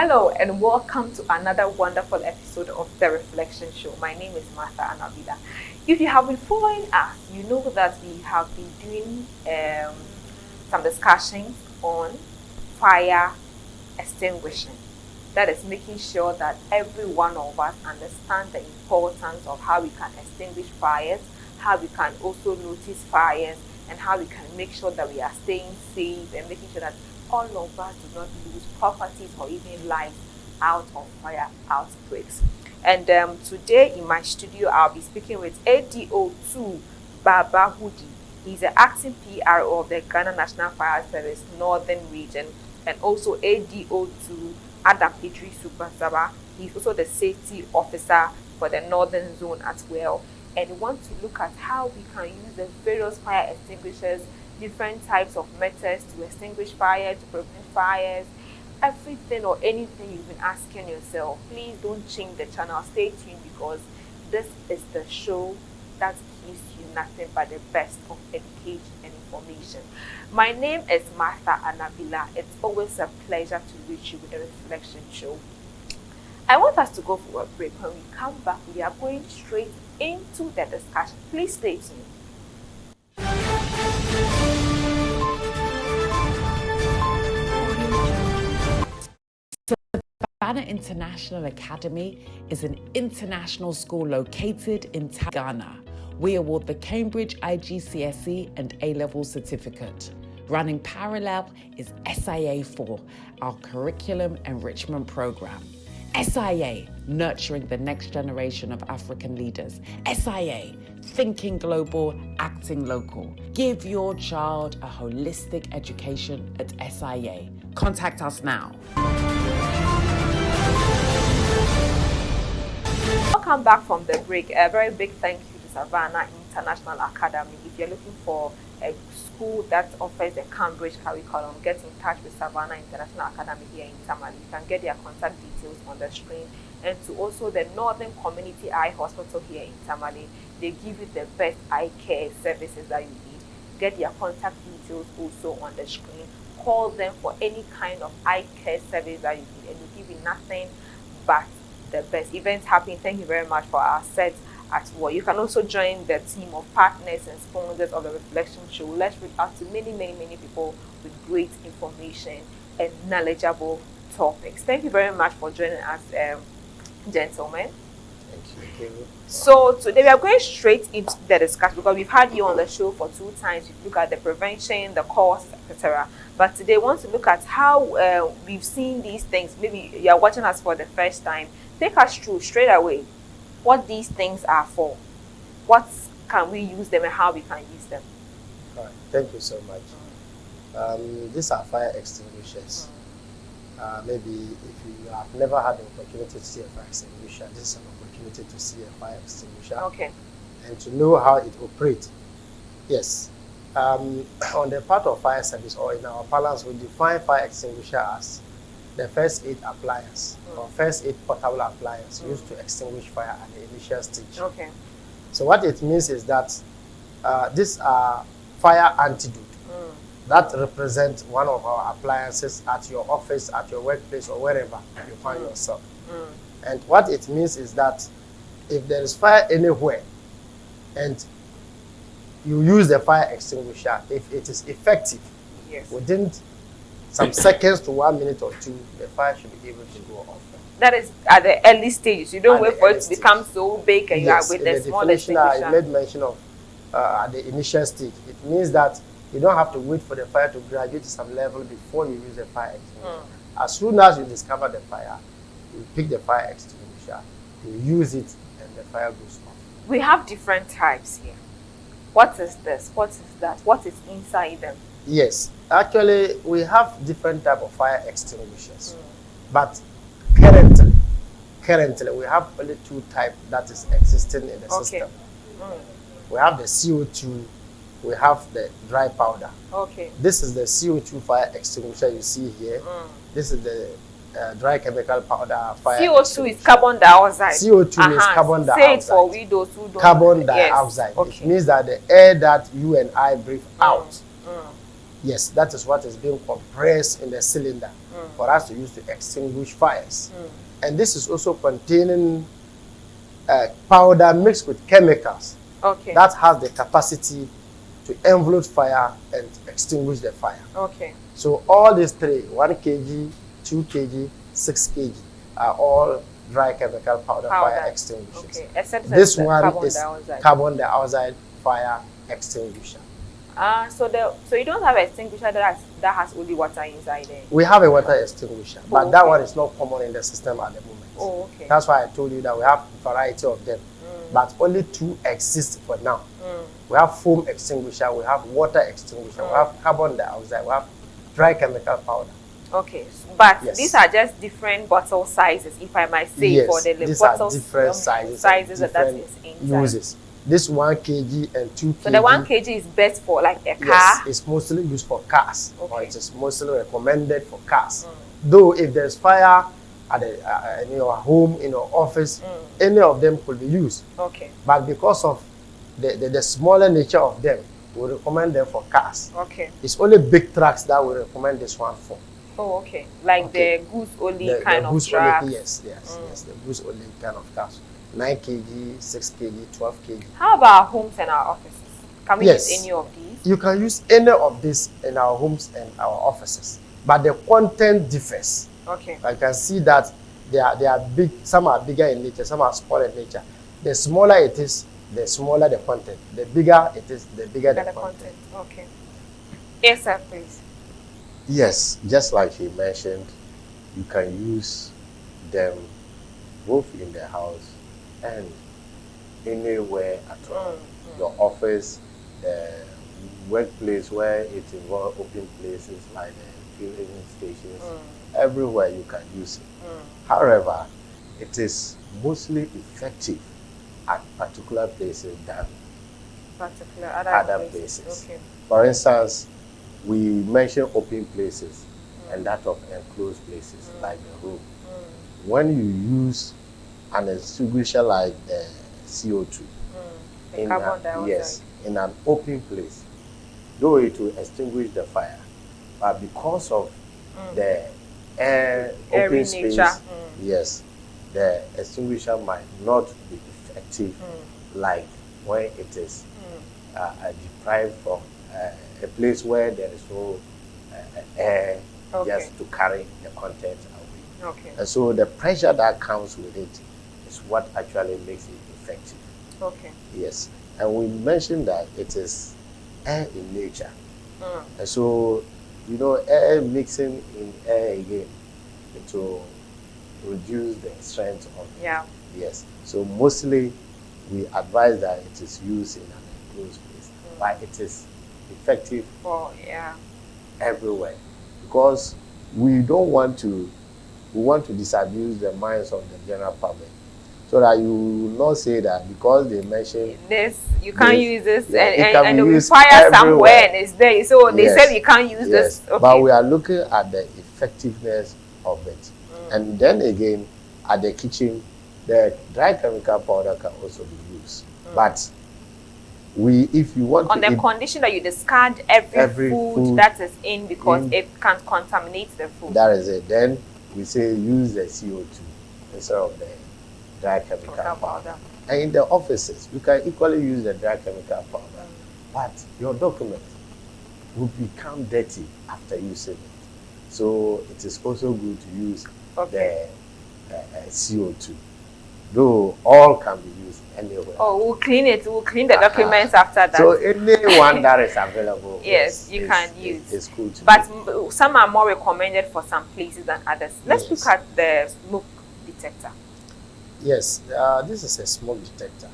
Hello and welcome to another wonderful episode of The Reflection Show. My name is Martha Anabila. If you have been following us, you know that we have been doing some discussions on fire extinguishing. That is making sure that every one of us understands the importance of how we can extinguish fires, how we can also notice fires, and how we can make sure that we are staying safe and making sure that all of us do not lose properties or even lives out of fire outbreaks. And today in my studio, I'll be speaking with ADO2 Baba Hudi. He's the acting PRO of the Ghana National Fire Service Northern Region, and also ADO2 Adam Idris Subasaba. He's also the safety officer for the Northern Zone as well. And we want to look at how we can use the various fire extinguishers, different types of methods to extinguish fire, to prevent fires, everything or anything you've been asking yourself. Please don't change the channel. Stay tuned, because this is the show that gives you nothing but the best of education and information. My name is Martha Anabila. It's always a pleasure to reach you with a reflection show. I want us to go for a break. When we come back, we are going straight into the discussion. Please stay tuned. Savannah International Academy is an international school located in Ghana. We award the Cambridge IGCSE and A-level certificate. Running parallel is SIA4, our curriculum enrichment program. SIA, nurturing the next generation of African leaders. SIA, thinking global, acting local. Give your child a holistic education at SIA. Contact us now. Welcome back from the break. A very big thank you to Savannah International Academy. If you're looking for a school that offers a Cambridge curriculum, get in touch with Savannah International Academy here in Tamale. You can get their contact details on the screen. And to also the Northern Community Eye Hospital here in Tamale, they give you the best eye care services that you need. Get their contact details also on the screen. Call them for any kind of eye care service that you need, and they'll give you nothing but the best. Events happening. Thank you very much for our set as well. You can also join the team of partners and sponsors of the Reflection Show. Let's reach out to many people with great information and knowledgeable topics. Thank you very much for joining us, gentlemen. Thank you. So today we are going straight into the discussion, because we've had you on the show for 2 times. We look at the prevention, the cause, etc. But today we want to look at how we've seen these things. Maybe you are watching us for the first time. Take us through straight away what these things are for. What can we use them and how we can use them? All right. Thank you so much. These are fire extinguishers. Maybe if you have never had the opportunity to see a fire extinguisher, this is an opportunity to see a fire extinguisher. Okay. And to know how it operates. Yes. On the part of fire service, or in our parlance, we define fire extinguisher as the first aid appliance or first aid portable appliance used to extinguish fire at the initial stage. Okay. So what it means is that these are fire antidote that represent one of our appliances at your office, at your workplace, or wherever you find yourself. And what it means is that if there is fire anywhere and you use the fire extinguisher, if it is effective, yes, within some seconds to 1 minute or 2, the fire should be able to go off. That is at the early stages. You don't At wait the for it early to become so big and Yes, you are with in the the small definition I extinguisher. made mention of at the initial stage. It means that you don't have to wait for the fire to graduate to some level before you use the fire extinguisher. As soon as you discover the fire, you pick the fire extinguisher, you use it, and the fire goes off. We have different types here. What is this? What is that? What is inside them? Yes, actually, we have different type of fire extinguishers, but currently we have only 2 types that is existing in the system. We have the CO2, we have the dry powder. Okay. This is the CO2 fire extinguisher you see here. This is the dry chemical powder fire. CO2 is carbon dioxide. CO2 means carbon dioxide. Say it for we those who don't. Carbon dioxide. Yes. Okay. It means that the air that you and I breathe out Yes, that is what is being compressed in the cylinder for us to use to extinguish fires. And this is also containing powder mixed with chemicals that has the capacity to envelop fire and extinguish the fire. So all these three, 1 kg, 2 kg, 6 kg, are all dry chemical powder fire extinguishers. Except this one is carbon dioxide fire extinguisher. So you don't have an extinguisher that has only water inside there? We have a water extinguisher, but that one is not common in the system at the moment. That's why I told you that we have a variety of them, but only 2 exist for now. We have foam extinguisher, we have water extinguisher, we have carbon dioxide, we have dry chemical powder. But these are just different bottle sizes, if I might say, for the these bottles, are different sizes that is inside. Uses. This 1 kg and 2 kg. So the 1 kg is best for like a car? Yes, it's mostly used for cars, or it is mostly recommended for cars. Though if there's fire at in your home, in your office, any of them could be used. But because of the smaller nature of them, we recommend them for cars. It's only big trucks that we recommend this one for. Like the goods only kind of trucks? Yes, the goods only kind of cars. 9 kg, 6 kg, 12 kg. How about our homes and our offices? Can we use any of these? You can use any of these in our homes and our offices, but the content differs. I can see that they are big. Some are bigger in nature, some are smaller in nature. The smaller it is, the smaller the content. The bigger it is, the bigger the content. Yes, sir, please. Yes, just like he mentioned, you can use them both in the house and anywhere at all. Your office, the workplace where it involves open places like the filling stations, everywhere you can use it. However, it is mostly effective at particular places than other places. For instance, we mention open places and that of enclosed places like the room. When you use an extinguisher like the CO2 in an open place, though it will extinguish the fire, but because of the open space, yes, the extinguisher might not be effective like when it is deprived from a place where there is no air just to carry the content away. And so the pressure that comes with it is what actually makes it effective. Yes. And we mentioned that it is air in nature. And so, you know, air mixing in air again, it will reduce the strength of it. Yes. So mostly we advise that it is used in an enclosed place, but it is effective everywhere, because we don't want to disabuse the minds of the general public, so that you will not say that because they mentioned this, you can't use this, and it will fire somewhere and it's there, so they said you can't use this. But we are looking at the effectiveness of it. And then again, at the kitchen, the dry chemical powder can also be used. But if you want on the condition that you discard every food that is in, because it can contaminate the food. That is it. Then we say use the CO2 instead of the dry chemical powder. And in the offices, you can equally use the dry chemical powder, but your document will become dirty after using it. So it is also good to use the CO2. Though all can be used anywhere. We'll clean it. We'll clean the documents after that. So anyone that is available, you can use. It's good to but some are more recommended for some places than others. Let's look at the smoke detector. Yes, this is a smoke detector.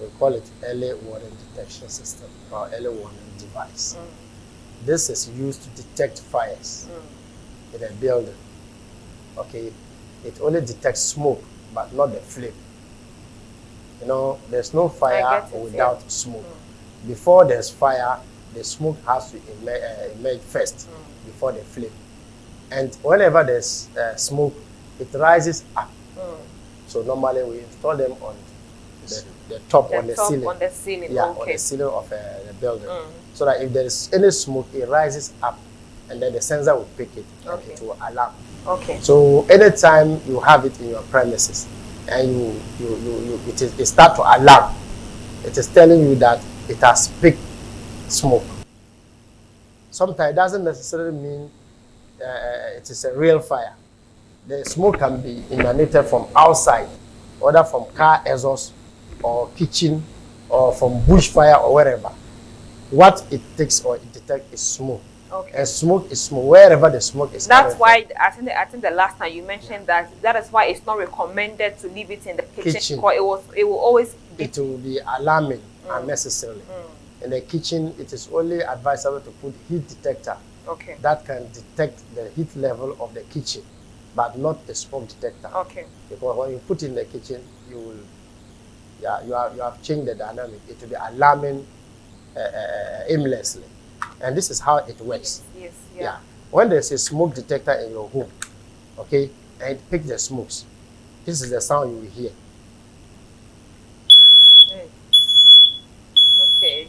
We call it early warning detection system or early warning device. This is used to detect fires in a building. Okay, it only detects smoke, but not the flame. You know, there's no fire without smoke. Before there's fire, the smoke has to emerge first before the flame. And whenever there's smoke, it rises up. So normally we install them on the top, on the ceiling. On the ceiling, on the ceiling of the building. so that if there is any smoke, it rises up, and then the sensor will pick it, and it will alarm. Okay. So anytime you have it in your premises, and it start to alarm, it is telling you that it has picked smoke. Sometimes it doesn't necessarily mean it is a real fire. The smoke can be emanated from outside, whether from car exhaust or kitchen or from bushfire or wherever. What it takes or it detects is smoke. Okay. And smoke is smoke wherever the smoke is. That's why I think the last time you mentioned that is why it's not recommended to leave it in the kitchen. Because it will always be alarming unnecessarily. In the kitchen, it is only advisable to put heat detector. Okay. That can detect the heat level of the kitchen, but not the smoke detector. Okay. Because when you put it in the kitchen, you have changed the dynamic. It will be alarming aimlessly, and this is how it works. Yes. Yeah. When there's a smoke detector in your home, okay, and it picks the smokes, this is the sound you will hear. Okay.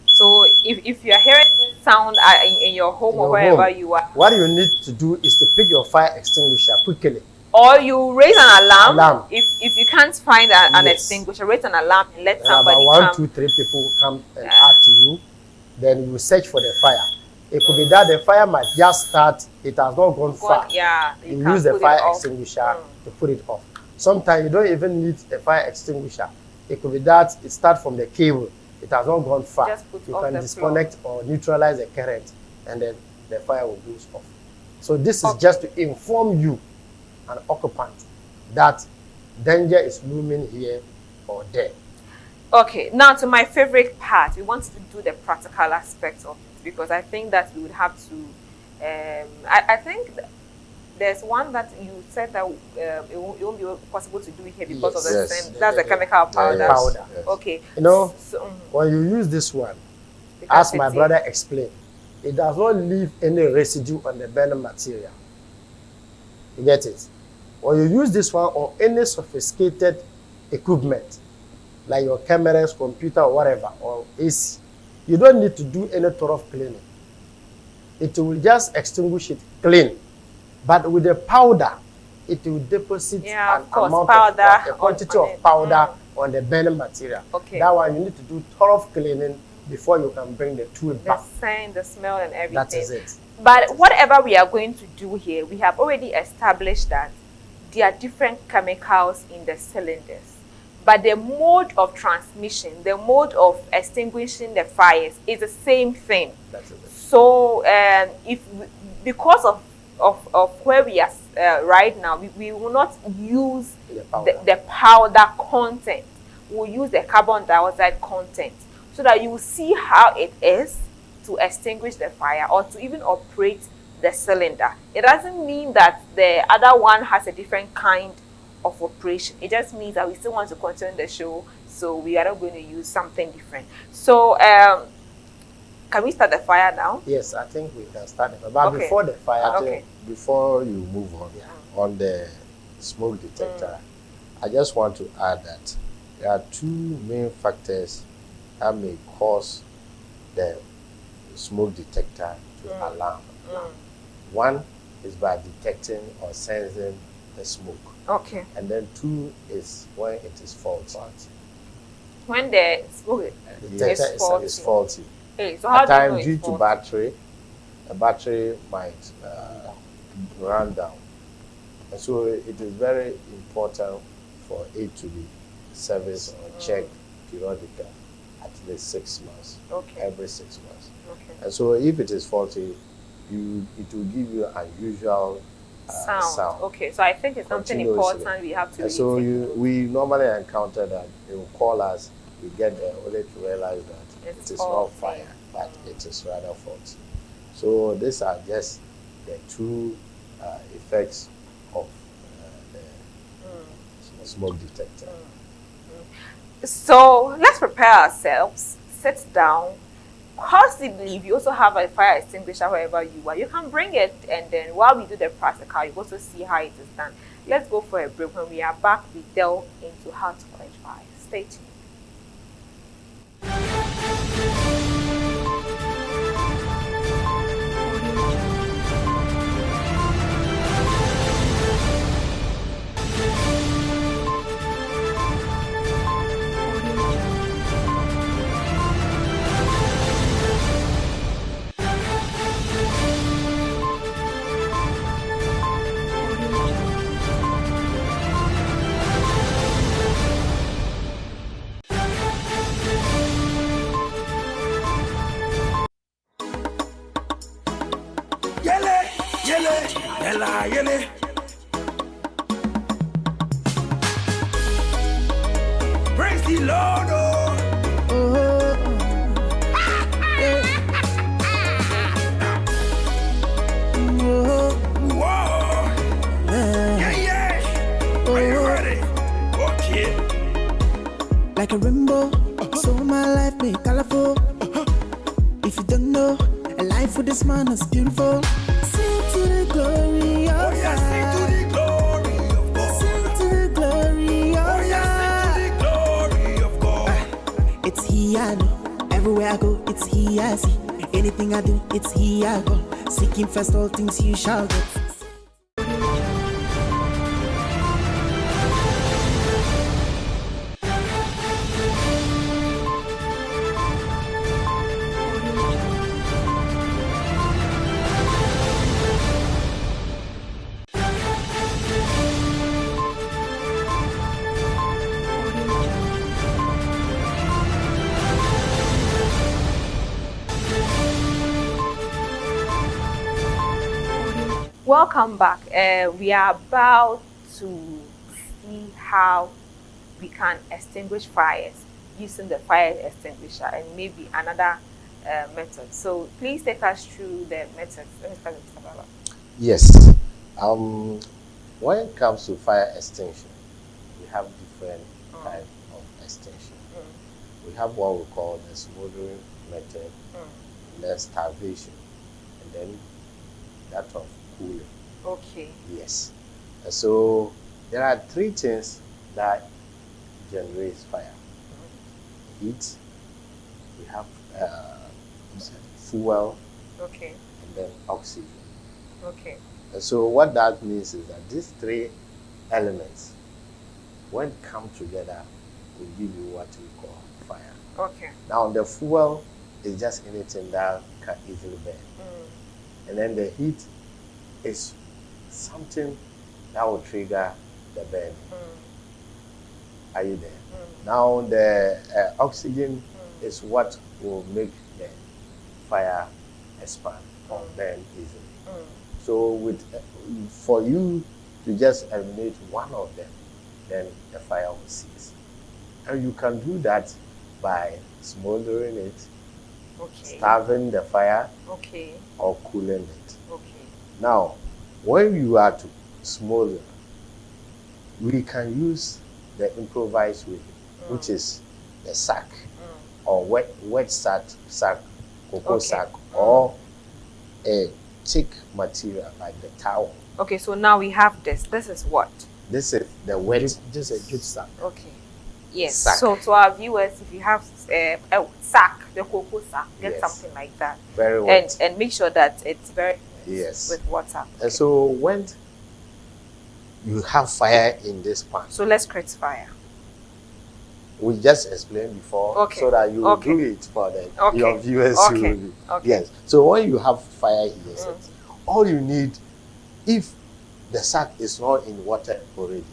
So if you are hearing this sound in your home or wherever you are, what you need to do is to pick your fire extinguisher quickly. Or you raise an alarm. If you can't find an extinguisher, raise an alarm and let somebody about come. 1, 2, 3 people come and add to you. Then you will search for the fire. It could be that the fire might just start, it has not gone far. Yeah, you use the fire extinguisher to put it off. Sometimes you don't even need a fire extinguisher. It could be that it starts from the cable. It has not gone far. You can disconnect or neutralize the current, and then the fire will go off. So this is just to inform you, an occupant, that danger is looming here or there. Okay, now to my favorite part. We want to do the practical aspects of it, because I think that we would have to. I think there's one that you said that it won't be possible to do here because of the same. That's the chemical powder. Yes. Okay. You know, when you use this one, as my brother explained, it does not leave any residue on the burning material. You get it? When you use this one on any sophisticated equipment, like your cameras, computer, or whatever, or AC, you don't need to do any thorough cleaning. It will just extinguish it clean. But with the powder, it will deposit a quantity of powder on the burning material. Okay. That one you need to do thorough cleaning before you can bring the tool back. The scent, the smell, and everything. That is it. But whatever we are going to do here, we have already established that there are different chemicals in the cylinders. But the mode of transmission, the mode of extinguishing the fires is the same thing. That is it. So because of where we are right now, we will not use the powder content. We'll use the carbon dioxide content, so that you will see how it is to extinguish the fire or to even operate the cylinder. It doesn't mean that the other one has a different kind of operation. It just means that we still want to continue the show, so we are not going to use something different. So can we start the fire now? Yes, I think we can start it. But before the fire, before you move on the smoke detector, I just want to add that there are two main factors that may cause the smoke detector to alarm. One is by detecting or sensing the smoke. Okay. And then two is when it is faulty. When the smoke detector is faulty. Hey, so how at times, do you due to battery, the battery might run down. And so it is very important for it to be serviced or checked periodically at least 6 months. Okay. Every 6 months. Okay. And so if it is faulty, it will give you unusual sound. Okay, so I think it's something important we have to. And so we normally encounter that they will call us. We get there only to realize that it is not fire, but it is rather faulty. So these are just the two effects of the smoke detector. So let's prepare ourselves. Sit down. Possibly, if you also have a fire extinguisher wherever you are, you can bring it, and then while we do the practical, you also see how it is done. Let's go for a break. When we are back, we delve into how to quench fire. Stay tuned. Praise the Lord. Are you ready? Okay. Like a rainbow, so my life be colorful. If you don't know, a life with this man is beautiful. Sing to the glory of God. Sing to the glory of God. Sing to the glory of God. Sing to the glory of God. It's He I know. Everywhere I go, it's He I see. Anything I do, it's He I go. Seeking first all things you shall get. Welcome back. We are about to see how we can extinguish fires using the fire extinguisher and maybe another method. So please take us through the methods. Let me start with Mr. Baba. Yes. When it comes to fire extinction, we have different types of extinction. We have what we call the smoldering method, the starvation, and then that of cooling. Okay. Yes. So there are three things that generates fire. Heat, we have fuel, Okay. and then oxygen. Okay. So what that means is that these three elements, when come together, will give you what we call fire. Okay. Now the fuel is just anything that can easily burn. And then the heat is something that will trigger the burning. Are you there? Now the oxygen is what will make the fire expand or burn easily. So for you to just eliminate one of them, then the fire will cease. And you can do that by smoldering it, starving the fire, or cooling it. Now, when you are to smolder, we can use the improvised way, which is the sack or wet sack, cocoa sack, or a thick material like the towel. Okay, so now we have this. This is what? This is the wet. Just a good sack. Okay. Yes. Sack. So to our viewers, if you have a sack, the cocoa sack, get something like that. Very wet. And make sure that it's very with water. Okay. And so when you have fire in this pan, so let's create fire. We just explained before, so that you will do it for your viewers. Yes. So when you have fire here, all you need, if the sack is not in water already,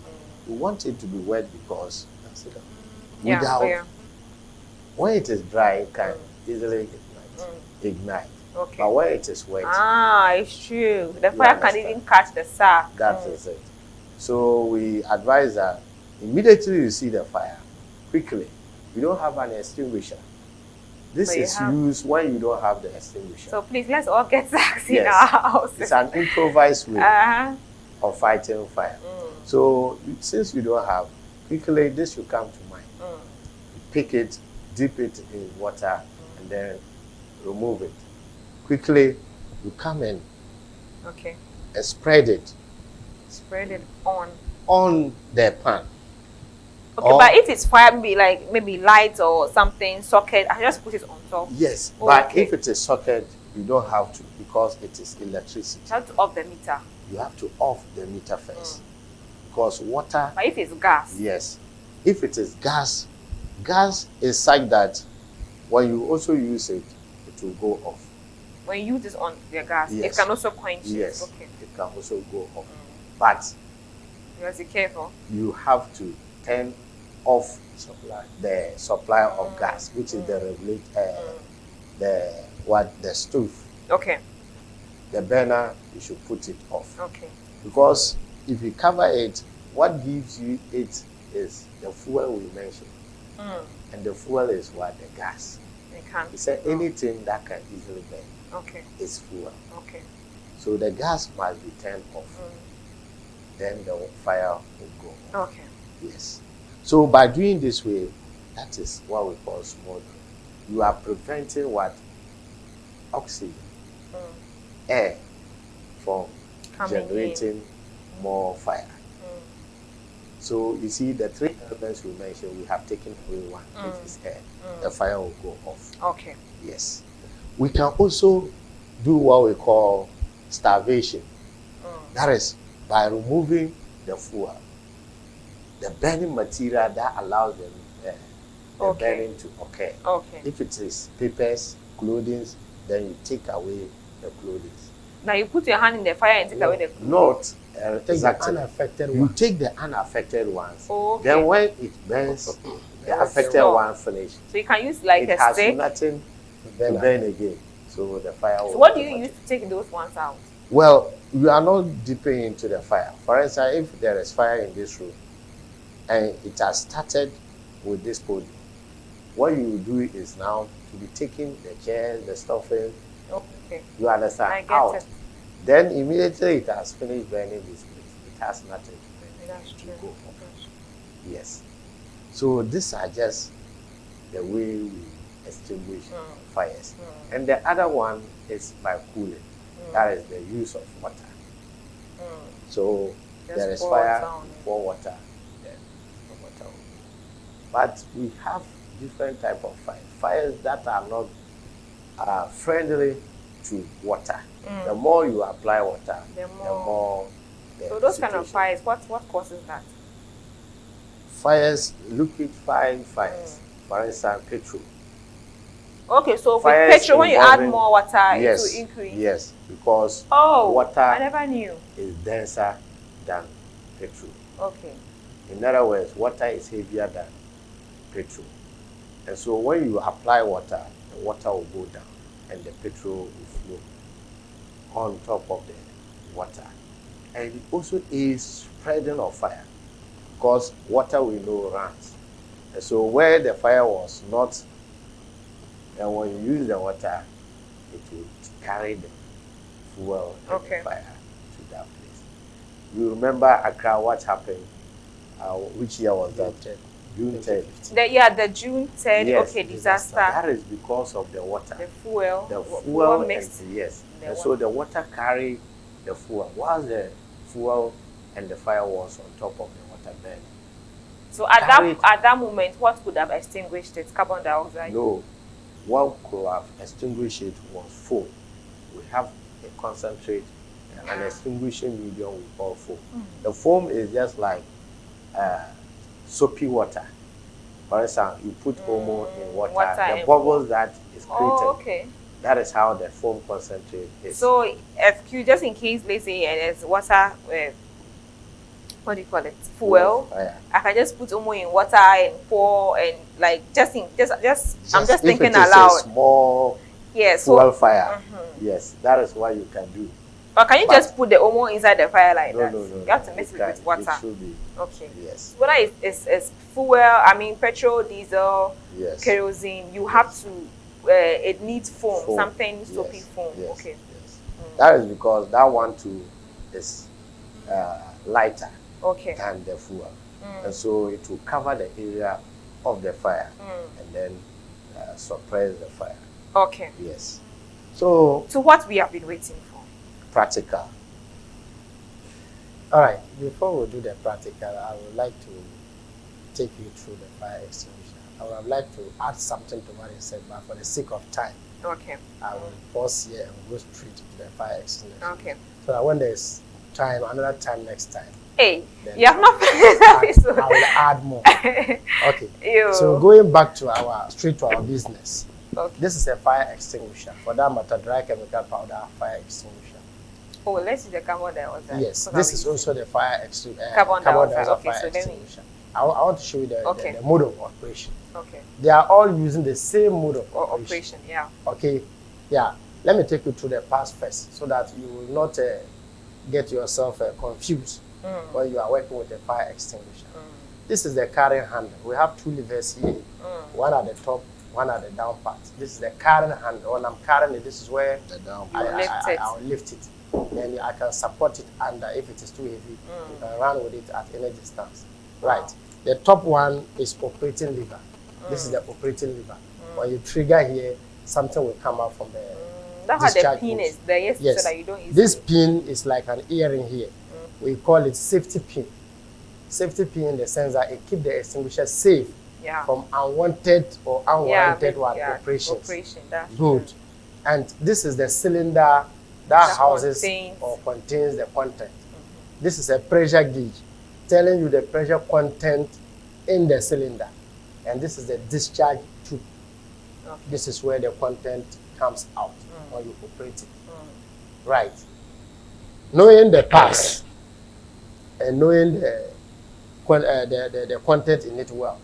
you want it to be wet because when it is dry, it can easily ignite. But when it is wet, it's true. The fire can even catch the sack. That is it. So we advise that immediately you see the fire, quickly. You don't have an extinguisher. This is used when you don't have the extinguisher. So please, let's all get sacks in our house. It's an improvised way of fighting fire. So since you don't have, quickly this should come to mind. You pick it, dip it in water, and then remove it. Quickly, you come in and spread it. Spread it on the pan. Okay, but if it's fire, maybe light or something, socket, I just put it on top. Yes, but if it is socket, you don't have to because it is electricity. You have to off the meter. You have to off the meter first. Because water... But if it's gas? Yes. If it is gas, gas is such that when you also use it, it will go off. When you use this on the gas, it can also quench it. Yes, it can also go off. But you have to be careful. You have to turn off the supply of gas, which is the regulator, the stove. Okay. the burner, you should put it off. Okay. Because if you cover it, what gives you it is the fuel we mentioned. And the fuel is what? The gas. It can't. He said anything that can easily burn Okay. is fuel. Okay. So the gas must be turned off. Then the fire will go off. Okay. Yes. So by doing this way, that is what we call smoldering. You are preventing what? Oxygen, air from Coming generating more fire. So you see the three elements we mentioned, we have taken away one, which is air. The fire will go off. Okay. Yes. We can also do what we call starvation. That is by removing the fuel, the burning material that allows the burning to occur. Okay. If it is papers, clothing, then you take away the clothing. Now you put your hand in the fire and take away the clothing. Not Take exactly. the unaffected You one. take the unaffected ones. Okay. Then when it burns, the affected one finish. So you can use like It a has stick. nothing to burn again. So the fire will. So what do you use to take those ones out? Well, you are not dipping into the fire. For instance, if there is fire in this room and it has started with this podium, what you will do is now to be taking the chairs, the stuffing, Okay. you understand, I get out. it. Then immediately it has finished burning this place. It has nothing to burn. That's to true. go off. Yes. So these are just the way we extinguish fires. And the other one is by cooling. That is the use of water. So Just there is pour fire, down. pour water, then the water will. But we have different type of fires. Fires that are not friendly to water. The more you apply water, The the more- more the So those kind of situation. fires, what causes that? Fires, liquefied fires. For instance, petrol. Okay, so with Fires petrol, when you add involving- more water, Yes, it will increase. yes, because Oh, water I never knew. is denser than petrol. Okay. In other words, water is heavier than petrol. And so when you apply water, the water will go down and the petrol will flow on top of the water. And it also is spreading of fire because water we know runs. And so where the fire was not, and when you use the water, it will carry the fuel and Okay. the fire to that place. You remember Accra, what happened? Which year was that? June 10th. The June 3rd, Yes, okay, disaster. disaster. That is because of the water. The fuel. The fuel fuel mixed. and yes. the And so the water carried the fuel. While the fuel and the fire was on top of the water burning. So at carried- that moment, what could have extinguished it? Carbon dioxide. No, what could have extinguished it was foam. We have a concentrate, an extinguishing medium we call foam. The foam is just like soapy water. For instance, you put Omo in water, water the and bubbles that is created, Oh, okay. that is how the foam concentrate is. So if just in case, let's say, there's water, what do you call it? Fuel. Yeah. I can just put Omo in water and pour and like I'm just if thinking it is aloud. a small Yeah. fuel So, fire, yes, that is what you can do. but can you but- just put the Omo inside the fire like No, that? no, no. You have to no, mix you it with can. water. It should be, Okay. yes, Whether it's fuel, I mean petrol, diesel, yes. kerosene, you have to. It needs foam, Foam. something soapy Yes, foam. yes, Okay. yes. That is because that one too is lighter Okay. than the fuel. And so it will cover the area of the fire and then suppress the fire. Okay. Yes. So So what we have been waiting for? practical. All right, before we do the practical, I would like to take you through the fire extinguisher. I would have liked to add something to what you said, but for the sake of time, Okay. I will pause here and go straight to the fire extinguisher. Okay. So that when there's time, another time next time, Hey, then you have not finished I episode. will add more. Okay. Ew. So going back to straight to our business. Okay. This is a fire extinguisher. For that matter, dry chemical powder fire extinguisher. Oh, let's see the carbon dioxide. Yes, So this that is we- also the fire extinguisher. Carbon dioxide. Okay, fire so let me- extinguisher. I want to show you Okay. the mode of operation. Okay. They are all using the same mode of Or operation. operation, yeah. Okay, yeah. Let me take you through the pass first so that you will not get yourself confused when you are working with a fire extinguisher. This is the carrying handle. We have 2 levers here, one at the top, one at the down part. This is the carrying handle. When I'm carrying it, this is where The down I'll lift it. Then I can support it under. If it is too heavy, you can run with it at any distance. Right. The top one is operating lever. This is the operating lever. When you trigger here, something will come out from the That's how the discharge pin hose. is there, yes, Yes. so that you don't easily. This pin is like an earring here. We call it safety pin. Safety pin in the sense that it keeps the extinguisher safe from unwanted or unwarranted operations. That's Good. true. And this is the cylinder that houses contains. or contains the content. This is a pressure gauge telling you the pressure content in the cylinder. And this is the discharge tube. Okay. This is where the content comes out when you operate it. Right. Knowing the pass and knowing the content in it well,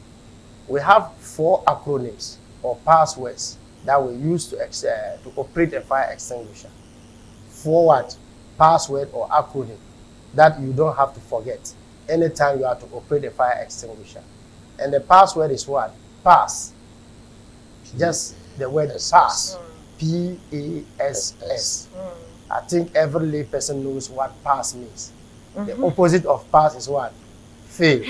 we have 4 acronyms or passwords that we use to operate a fire extinguisher. 4 what? Password or acronym that you don't have to forget anytime you have to operate a fire extinguisher. And the password is what? Pass. Just the word pass. P-A-S-S. I think every lay person knows what pass means. The opposite of pass is what? Fail.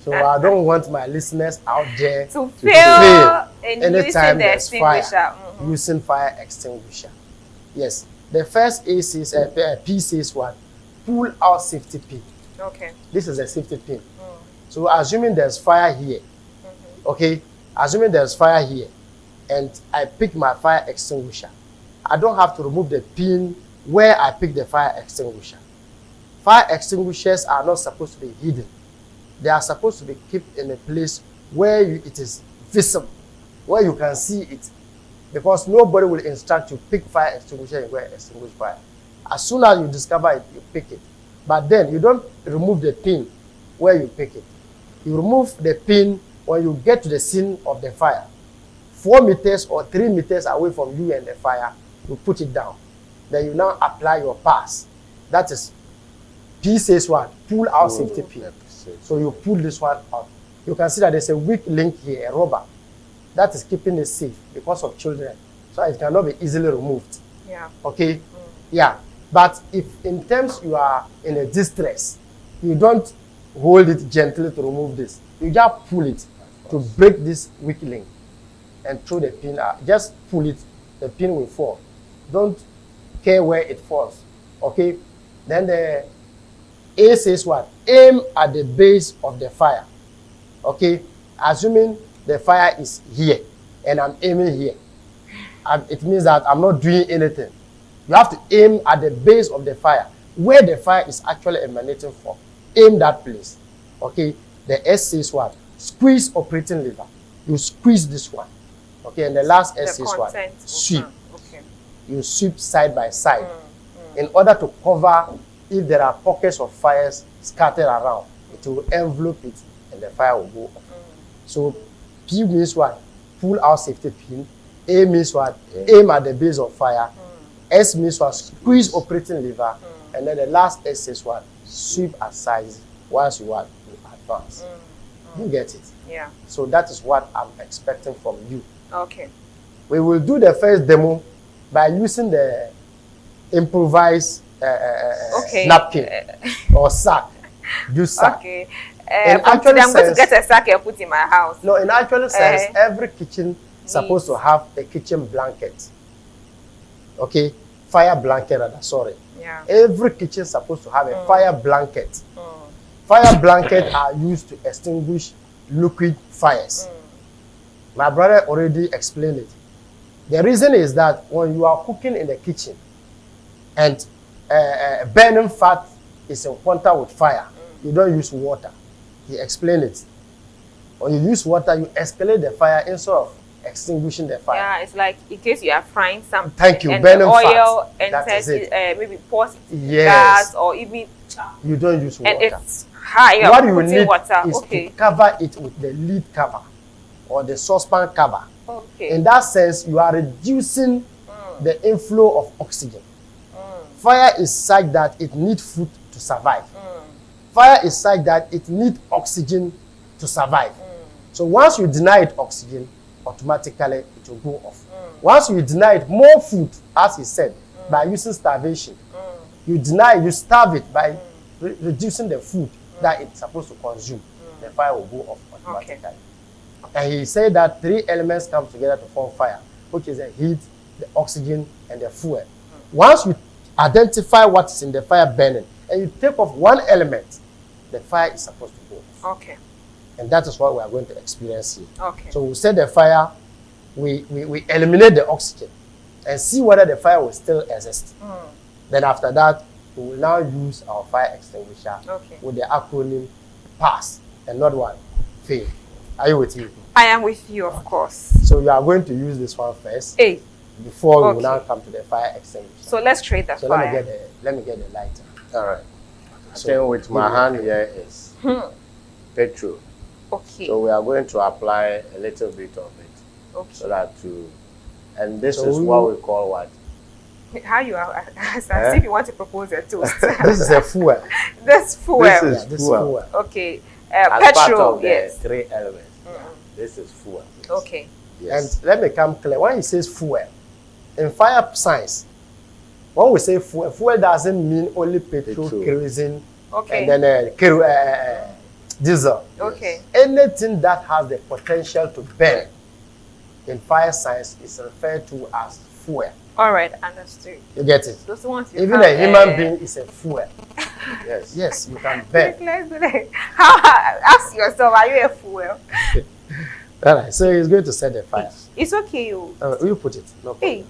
So I don't want my listeners out there to fail in anytime using the there's fire, extinguisher. using fire extinguisher. Yes. The first A says, P says what? Pull out safety pin. Okay. This is a safety pin. So assuming there's fire here, okay? Assuming there's fire here, and I pick my fire extinguisher, I don't have to remove the pin where I pick the fire extinguisher. Fire extinguishers are not supposed to be hidden. They are supposed to be kept in a place where it is visible, where you can see it. Because nobody will instruct you pick fire extinguisher and go and extinguish fire. As soon as you discover it, you pick it. But then you don't remove the pin where you pick it. You remove the pin when you get to the scene of the fire. 4 meters or 3 meters away from you and the fire, you put it down. Then you now apply your pass. That is P says what? Pull out safety pin. So you pull this one out. You can see that there's a weak link here, a rubber. That is keeping it safe because of children. So it cannot be easily removed. Yeah. Okay? Yeah. But if in terms you are in a distress, you don't hold it gently to remove this. You just pull it to break this weak link and throw the pin out. Just pull it, the pin will fall. Don't care where it falls. Okay? Then the A says what? Aim at the base of the fire. Okay? Assuming the fire is here and I'm aiming here. It means that I'm not doing anything. You have to aim at the base of the fire, where the fire is actually emanating from. Aim that place. Okay? The S says what? Squeeze operating lever. You squeeze this one. Okay? And the last S says what? Sweep. Okay. You sweep side by side in order to cover if there are pockets of fires scattered around. It will envelope it and the fire will go off. So P means what? Pull out safety pin. A means what? Aim at the base of fire. S means what? Squeeze operating lever. And then the last S says what? Sweep aside once you want to advance. You get it? Yeah. So that is what I'm expecting from you. Okay. We will do the first demo by using the improvised napkin or sack. Use sack. Okay. In I'm actual going to sense- get a sack and put in my house. No, in actual sense, every kitchen supposed to have a kitchen blanket. Okay? Fire blanket, rather, sorry. Yeah. Every kitchen supposed to have a fire blanket. Fire blankets are used to extinguish liquid fires. My brother already explained it. The reason is that when you are cooking in the kitchen and burning fat is in contact with fire, you don't use water. He explained it. When you use water, you escalate the fire instead of extinguishing the fire. Yeah, it's like in case you are frying something. Thank you, and burning the oil fat. That enters is it. maybe pours Yes. gas or even You don't use water. and it's high. What you putting need water. is Okay. to cover it with the lid cover or the saucepan cover. Okay. In that sense, you are reducing the inflow of oxygen. Fire is such that it needs food to survive. Fire is such that it needs oxygen to survive. So once you deny it oxygen, automatically it will go off. Once you deny it more food, as he said, by using starvation, you starve it by reducing the food that it's supposed to consume, the fire will go off automatically. And he said that 3 elements come together to form fire, which is the heat, the oxygen, and the fuel. Once you identify what is in the fire burning, and you take off one element, the fire is supposed to go off. Okay. And that is what we are going to experience here. Okay. So we set the fire, we eliminate the oxygen, and see whether the fire will still exist. Then after that, we will now use our fire extinguisher with the acronym PASS, and not one, FAIL. Are you with me? I am with you, of course. So you are going to use this one first, before we will now come to the fire extinguisher. So let's trade the fire. Let me get the lighter. All right. So with my hand here is petrol. Okay. So we are going to apply a little bit of it. Okay. So that and this is what we call what? How you are? As if you want to propose a toast. This is a fuel. This fuel. This is fuel. Okay. As petrol. part of the yes. 3 elements. This is fuel. Yes. Okay. Yes. And let me come clear. When he says fuel, in fire science, when we say fuel, fuel doesn't mean only petrol, kerosene, and then diesel. Okay. Anything that has the potential to burn in fire science is referred to as fuel. All right, understood. You get it? Those ones you Even a human being is a fuel. Yes. Yes, you can burn. Ask yourself, are you a fool? All right, so he's going to set the fire. It's okay, you. You put it. No problem. Hey.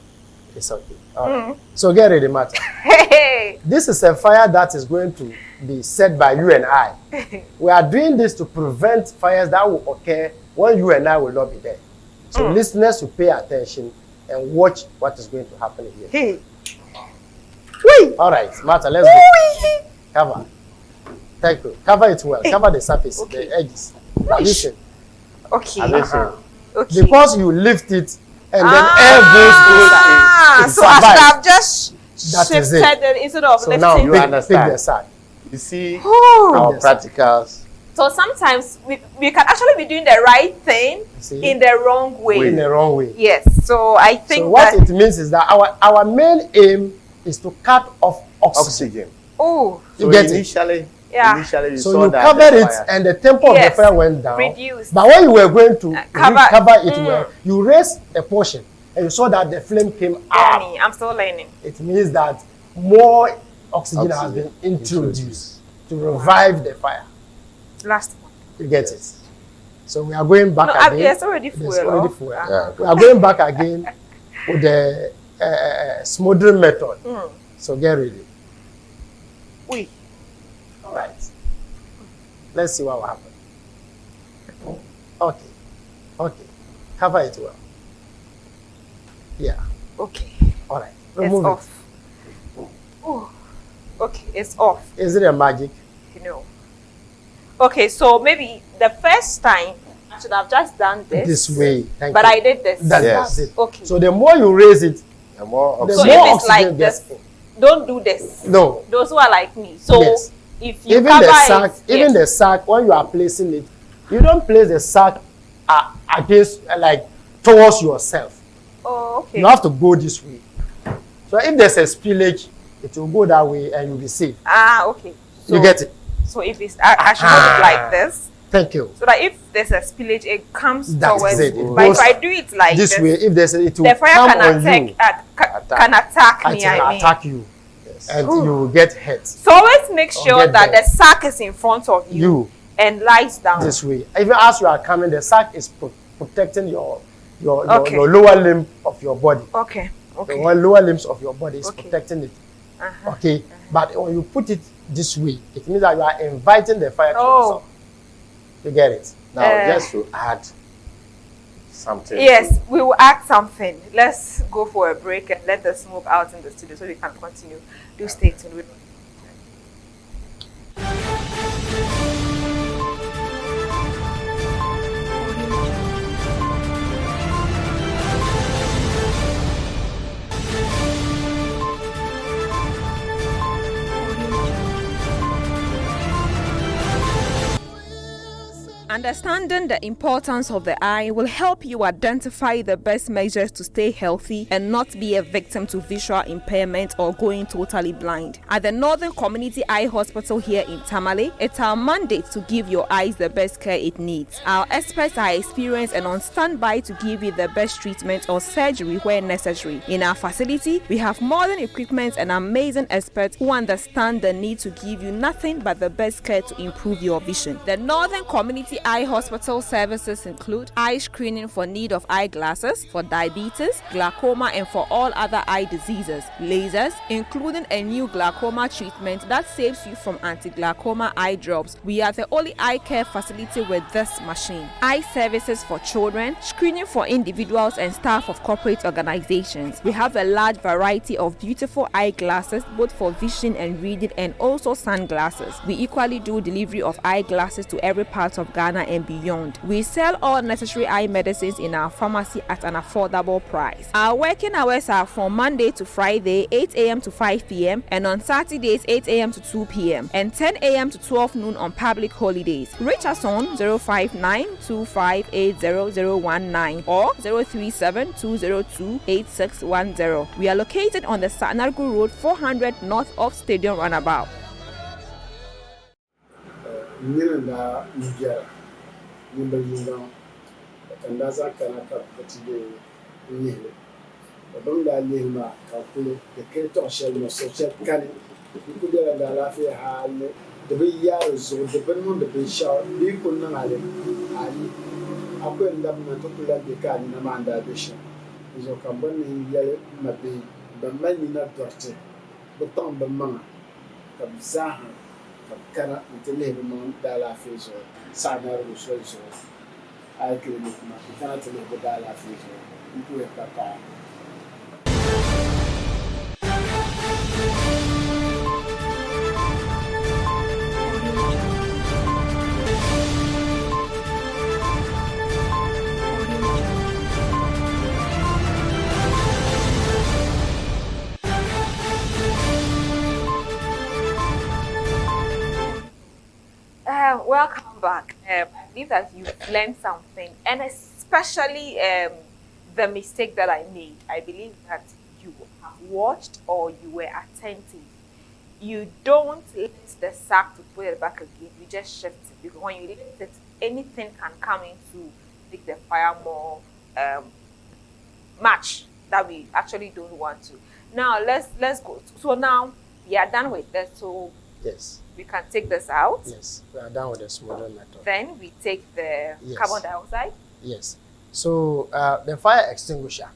It's okay. All right. So get ready, Martha. Hey. This is a fire that is going to be set by you and I. We are doing this to prevent fires that will occur when you and I will not be there. So listeners will pay attention and watch what is going to happen here. Hey. Whee! All right, Martha, let's go. Cover. Thank you. Cover it well. Cover the surface, the edges. Listen. Okay. Okay. Because you lift it and then air goes through it. So I should have just That is it. shifted it instead of So lifting. now You pick understand. the sack. You see Ooh. our practicals. So sometimes we can actually be doing the right thing See? in the wrong way. In the wrong way. Yes. So I think So what it means is that our main aim is to cut off oxygen. Oh. You So get it? initially So you saw you that covered the it fire- and the tempo of the fire went down. Reduced. But when you were going to cover- cover it well, you raised a portion and you saw that the flame came up. Learning. I'm still learning. It means that more oxygen has been introduced to revive the fire. Last one. You get it? So we are going back No, again. it's already full. It's already full. Yeah. We are going back again with the smothering method. So get ready. Oui. All right. Let's see what will happen. Okay. Okay. Cover it well. Yeah. Okay. All right. It's Remove it. off. Oh. Okay, it's off. Is it a magic? No. Okay, so maybe the first time I should have just done this. This way. Thank But you. I did this. That's it. Okay. So the more you raise it, the more the So more if it's oxygen like gets this, in. don't do this. No. Those who are like me. So Yes. if you Even cover the sack, it, even yes. the sack, when you are placing it, you don't place the sack against, like, towards yourself. Oh, okay. You have to go this way. So if there's a spillage, it will go that way and you'll be safe. Okay. So, You get it? So if it's, I should hold it like this, Thank you. so that if there's a spillage, it comes That is towards. it. It But if goes I do it like This way, if there's a, it will the fire come can on attack, you. can attack me. It will I mean. attack you. Yes. And you will get hurt. So always make sure get that there. the sack is in front of you and lies down. This way. Even as you are coming, the sack is protecting your Okay. your lower limb of your body. Okay. Okay. The lower limbs of your body is Okay. protecting it. Okay. But when you put it this way, it means that you are inviting the fire to yourself. You get it? Now just to add something. Yes, we will add something. Let's go for a break and let the smoke out in the studio so we can continue. Do stay tuned. Understanding the importance of the eye will help you identify the best measures to stay healthy and not be a victim to visual impairment or going totally blind. At the Northern Community Eye Hospital here in Tamale, it's our mandate to give your eyes the best care it needs. Our experts are experienced and on standby to give you the best treatment or surgery where necessary. In our facility, we have modern equipment and amazing experts who understand the need to give you nothing but the best care to improve your vision. The Northern Community Eye Hospital services include eye screening for need of eyeglasses, for diabetes, glaucoma, and for all other eye diseases, lasers, including a new glaucoma treatment that saves you from anti-glaucoma eye drops. We are the only eye care facility with this machine. Eye services for children, screening for individuals and staff of corporate organizations. We have a large variety of beautiful eyeglasses, both for vision and reading, and also sunglasses. We equally do delivery of eyeglasses to every part of Ghana and beyond. We sell all necessary eye medicines in our pharmacy at an affordable price. Our working hours are from Monday to Friday, 8 a.m. to 5 p.m. and on Saturdays, 8 a.m. to 2 p.m. and 10 a.m. to 12 noon on public holidays. Reach us on 059-258-0019 or 037-202-8610. We are located on the Sanargu Road, 400 north of Stadium Runabout. Nilanda Nigeria, Nimba Yinga, and Naza Kanaka Potide, Nihil. The Bonga Lima, Kakulu, the Kato Shell, no social canning, the Kudia and the Lafia Hale, the Bayas, the Benmon, the Bishaw, the Kunali, Ali, Abu and Lamna Tokula, the Kan, Namanda Bishop. Is a company yellow, Mabi, the man not dirty, but Tom the Mama, Kabzaha. Kana mtelevu mdala fizo sana rushwa ai kile kuma kana televu dala fizo mtu papa. Welcome back. I believe that you've learned something, and especially the mistake that I made. I believe that you have watched or you were attentive. You don't lift the sack to put it back again. You just shift it, because when you lift it, anything can come in to make the fire more much that we actually don't want to. Now let's go. So now we are done with that. So yes, we can take this out. Yes, we are done with the smaller method. Then we take the carbon dioxide. Yes. So the fire extinguisher,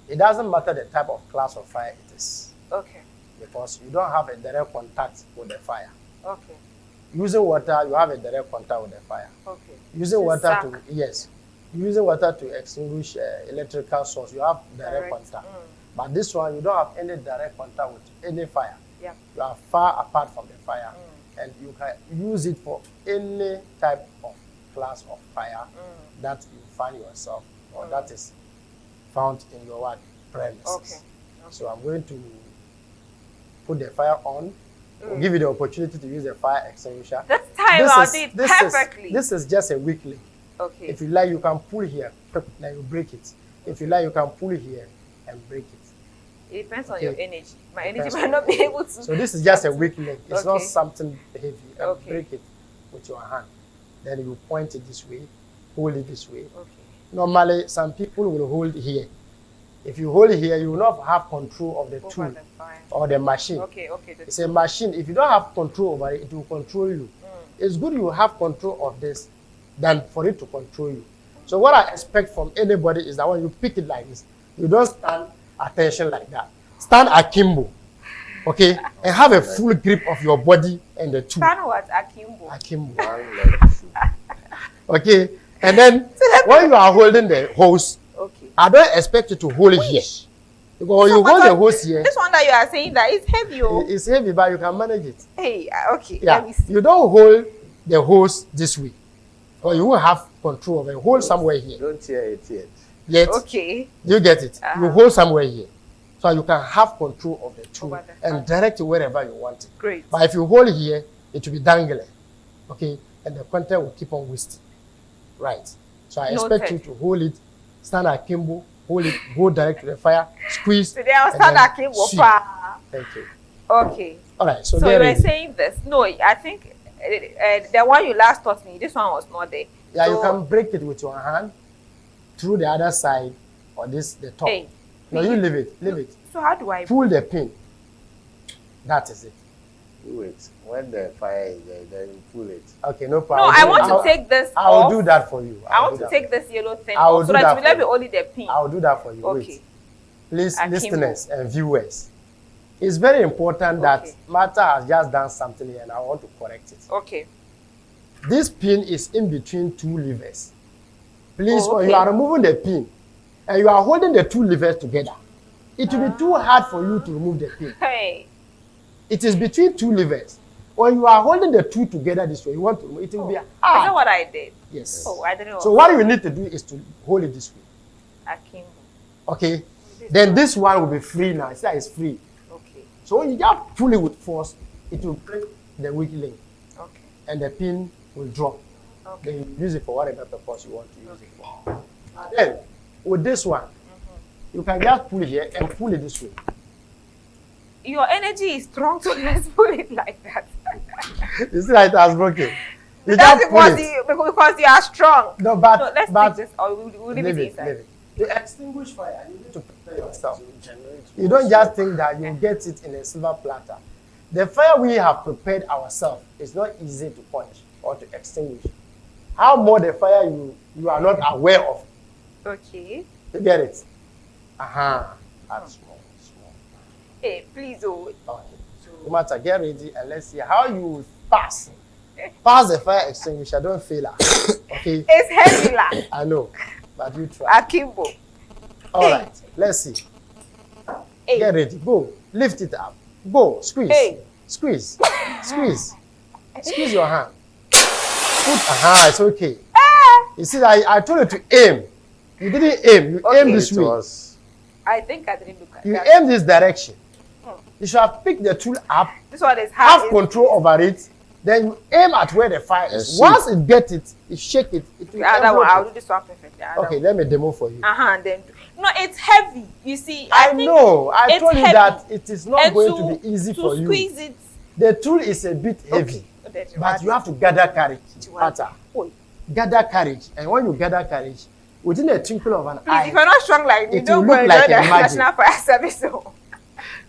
it doesn't matter the type of class of fire it is. Okay. Because you don't have a direct contact with the fire. Okay. Using water, you have a direct contact with the fire. Okay. Using water using water to extinguish electrical source, you have direct contact. But this one, you don't have any direct contact with any fire. Yeah. You are far apart from the fire, and you can use it for any type of class of fire that you find yourself, or that is found in your premises. Okay. So I'm going to put the fire on. We'll give you the opportunity to use the fire extinguisher. This time I'll do it perfectly. This is just a weak link. Okay. If you like, you can pull here, then you break it. If you like, you can pull here and break it. It depends on your energy. My energy might not be able to. So this is just a weak link. It's not Okay. something heavy. You can break it with your hand. Then you point it this way, hold it this way. Okay. Normally, some people will hold here. If you hold here, you will not have control of the Over tool the fire. or the machine. Okay. It's a machine. If you don't have control over it, it will control you. It's good you have control of this than for it to control you. So what I expect from anybody is that when you pick it like this, you don't stand attention like that. Stand akimbo, okay, and have a full grip of your body and the tool. Stand what? Akimbo. Akimbo. Okay, and then when you are holding the hose, Okay. I don't expect you to hold it here. Because when you hold the hose here, This one that you are saying that is heavy. it's heavy, but you can manage it. Hey, okay. Yeah, Let me see. you don't hold the hose this way, or you won't have control of it. Hold somewhere here. Don't hear it yet. Yet, Okay. you get it. You hold somewhere here, so you can have control of the tool Over the and direct it wherever you want it. Great. But if you hold here, it will be dangling. Okay, and the content will keep on wasting. Right. So I expect you to hold it, stand akimbo, hold it, go direct to the fire, squeeze. Today I'll stand akimbo. Thank you. Okay. All right. So you were saying this. No, I think the one you last taught me, this one was not there. Yeah, so, you can break it with your hand through the other side or the top. Hey, no, you leave it. So how do I pull the pin? That is it. Do it. When the fire is there, then you pull it. Okay, no problem. No, I want to take this I will off. do that for you. I want to take this yellow thing off so that it will not be only the pin. I will do that for you. Okay. Wait. Please, listeners and viewers, it's very important that Martha has just done something here and I want to correct it. Okay. This pin is in between two levers. Please, when you are removing the pin and you are holding the two levers together, it will be too hard for you to remove the pin. Hey. It is between two levers. When you are holding the two together this way, you want to remove it, will be hard. Is that what I did? Yes. Oh, I didn't know. So what you need to do is to hold it this way. Akimbo. Okay. Then this one will be free now. See that it's free. Okay. So when you just pull it with force, it will break the weak link. Okay. And the pin will drop. Okay. Then you use it for whatever purpose you want to use it for. And then with this one, you can just pull it here and pull it this way. Your energy is strong, so let's put it like that. You see that it has broken. You That's just pull it. because you are strong. No, but let's take this or we'll leave it inside. Leave it. To extinguish fire, you need to prepare yourself. You don't just think that you get it in a silver platter. The fire we have prepared ourselves is not easy to quench or to extinguish. How more the fire you are not aware of. Okay. You get it? Aha. That's small. Hey, please, Okay. No matter, get ready and let's see how you pass. Pass the fire extinguisher, don't fail us. Okay? It's heavy, like. I know, but you try. Akimbo. All right, let's see. Hey. Get ready, go. Lift it up. Go, squeeze. Hey. Squeeze. Squeeze. Squeeze your hand. It's okay. You see, I told you to aim. You didn't aim. You aimed this way. I think I didn't look at you that. aim this direction. You should have picked the tool up. This one is hard. Have control over it. Then you aim at where the fire is. Once it gets it, you shake it. The other one, I'll do this one perfectly. Okay, let me demo for you. And then no, it's heavy. You see, I know. I told you that it is not and going to be easy for you. To squeeze it. The tool is a bit heavy, but you have to gather courage. Gather courage, and when you gather courage, within a twinkle of an eye, if you're not strong like me, don't go look like the a magic. National Fire Service. So.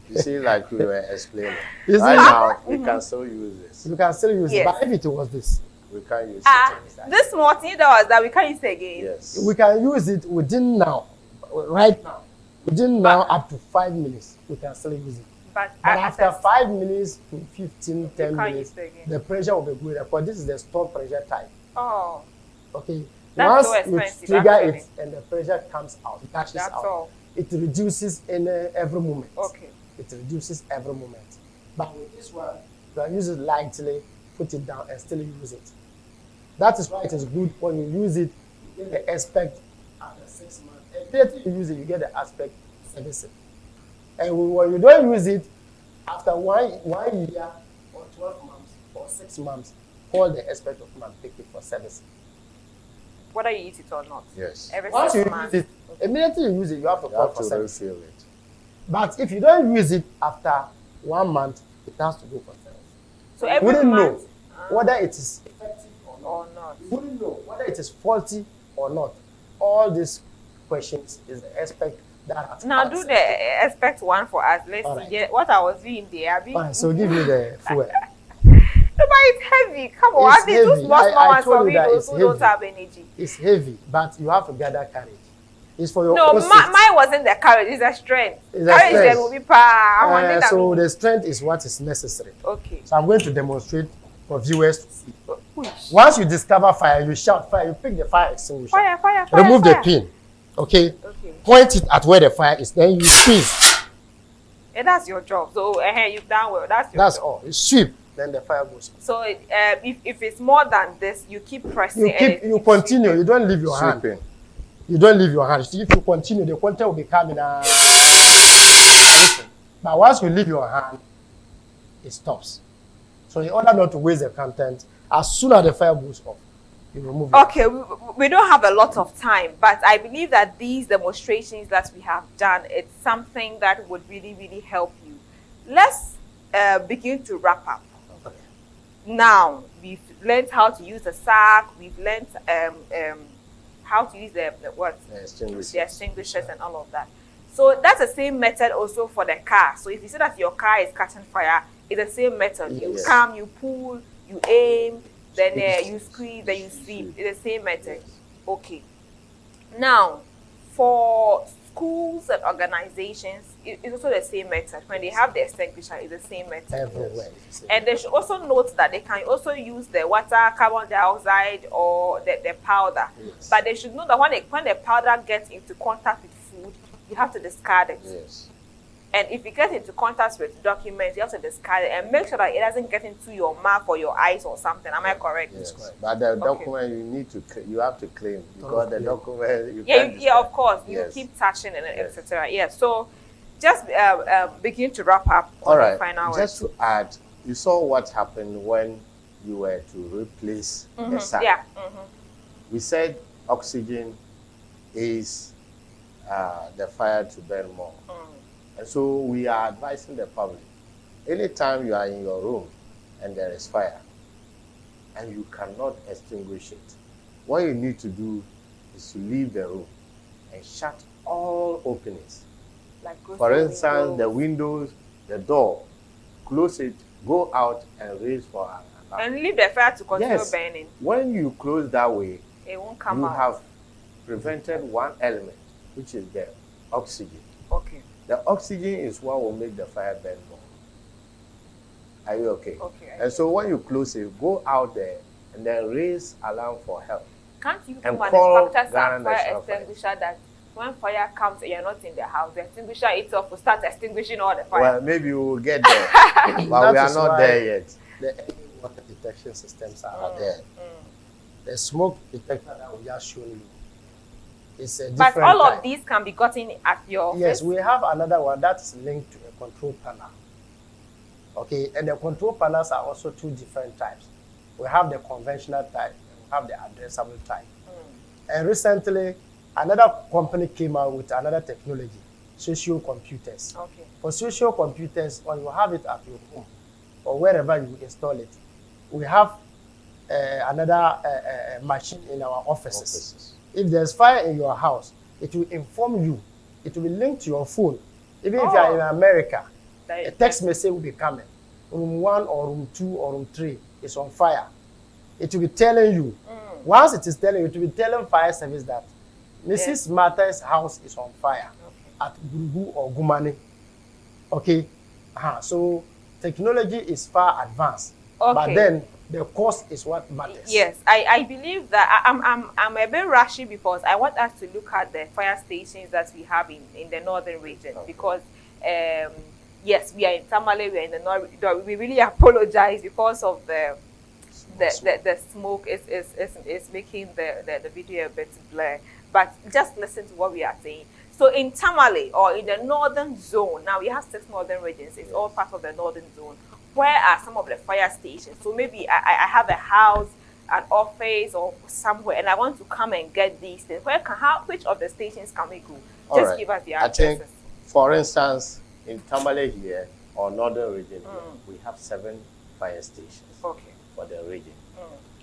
You see, like we were explaining. Right now, we can still use this. You can still use it, but if it was this, we can't use it. This small thing that we can't use it again. Yes. We can use it within now, right now. Within now up to 5 minutes, we can still use it. But after 5 minutes to 15, 10 minutes, the pressure will be good. Because this is the stored pressure type. Oh. Okay. That's once so you trigger it and the pressure comes out, it catches out. All. It reduces in every moment. Okay. It reduces every moment. But with this one, you can use it lightly, put it down, and still use it. That is why it is good when you use it, you get the aspect after 6 months. Immediately you use it, you get the aspect servicing. And when you don't use it, after one year or 12 months or 6 months, call the aspect of man, pick it for servicing. Whether you use it or not. Yes. Once you use it, immediately you use it, you have to call for service. Refill it. But if you don't use it after 1 month, it has to go for service. So every you wouldn't month, know whether it is effective or not. You wouldn't know whether it is faulty or not. All these questions is the aspect that has now do the aspect one for us. Let's see what I was doing there. Alright, so give me the fuel. No, but it's heavy. Come on, It's heavy. too small ones for me those who don't have energy. It's heavy, but you have to gather courage. It's for your no, mine wasn't the courage, it's the strength. Courage there will be power. So the strength is what is necessary. Okay. So I'm going to demonstrate for viewers to see. Once you discover fire, you shout fire, you pick the fire extinguisher. Fire. Remove the pin. Okay? Point it at where the fire is, then you squeeze. And that's your job. So you've done well. That's job. All. You sweep, then the fire goes. So if it's more than this, you keep pressing. You continue. You don't leave your hand. You don't leave your hand. If you continue, the content will be coming. But once you leave your hand, it stops. So in order not to waste the content, As soon as the fire goes off, you remove it. Okay, we don't have a lot of time, but I believe that these demonstrations that we have done, it's something that would really, really help you. Let's begin to wrap up. Okay. Now, we've learned how to use the sack, we've learned how to use the extinguishers and all of that. So that's the same method also for the car. So if you see that your car is catching fire, it's the same method. You come, you pull, you aim, then you squeeze, then you sweep. It's the same method. Okay. Now, for schools and organizations, it's also the same method. When they have the extinguisher, it's the same method. Everywhere. And they should also note that they can also use the water, carbon dioxide, or the powder. Yes. But they should know that when the powder gets into contact with food, you have to discard it. Yes. And if it gets into contact with documents, you have to discard it and make sure that it doesn't get into your mouth or your eyes or something. Am I correct? Yes. Correct. But the document you have to claim because the document you Yeah, can't of course. You keep touching it, etc. Yeah. So just begin to wrap up. All right. Final Just to add, you saw what happened when you were to replace the sack. Yeah. We said oxygen is the fire to burn more. And so we are advising the public, anytime you are in your room and there is fire and you cannot extinguish it, what you need to do is to leave the room and shut all openings. Like for instance, the windows, the door, close it, go out and raise for an alarm. And leave the fire to continue burning. When you close that way, it won't come out. You have prevented one element, which is the oxygen. Okay. The oxygen is what will make the fire burn more. Are you okay? Okay. And so when you close it, go out there and then raise alarm for help. Can't you and come and call instruct us Ghana on fire National extinguisher that when fire comes and you're not in the house, the extinguisher itself will start extinguishing all the fire? Well, maybe we will get there, but we are not there yet. The water detection systems are there. The smoke detector that we just shown you is a different But all type. of these can be gotten at your office? Yes, we have another one that's linked to a control panel. Okay, and the control panels are also two different types. We have the conventional type and we have the addressable type. And recently, another company came out with another technology, social computers. Okay. For social computers, when you have it at your home or wherever you install it, we have another machine in our offices. If there's fire in your house, it will inform you. It will be linked to your phone. Even if you are in America, a text message will be coming. Room 1 or room 2 or room 3 is on fire. It will be telling you. Once it is telling you, it will be telling fire service that Mrs. Martha's house is on fire at Gurugu or Gumani. Okay? So technology is far advanced. But then the cost is what matters. Yes, I believe that I'm a bit rushy because I want us to look at the fire stations that we have in the northern region because yes, we are in Tamale, we are in the north. We really apologize because of the smoke is making the video a bit blur. But just listen to what we are saying. So in Tamale or in the northern zone, now we have 6 northern regions. It's all part of the northern zone. Where are some of the fire stations? So maybe I have a house, an office, or somewhere, and I want to come and get these things. Which of the stations can we go? Just give us the addresses. I think, for instance, in Tamale here, or northern region here, we have 7 fire stations for the region.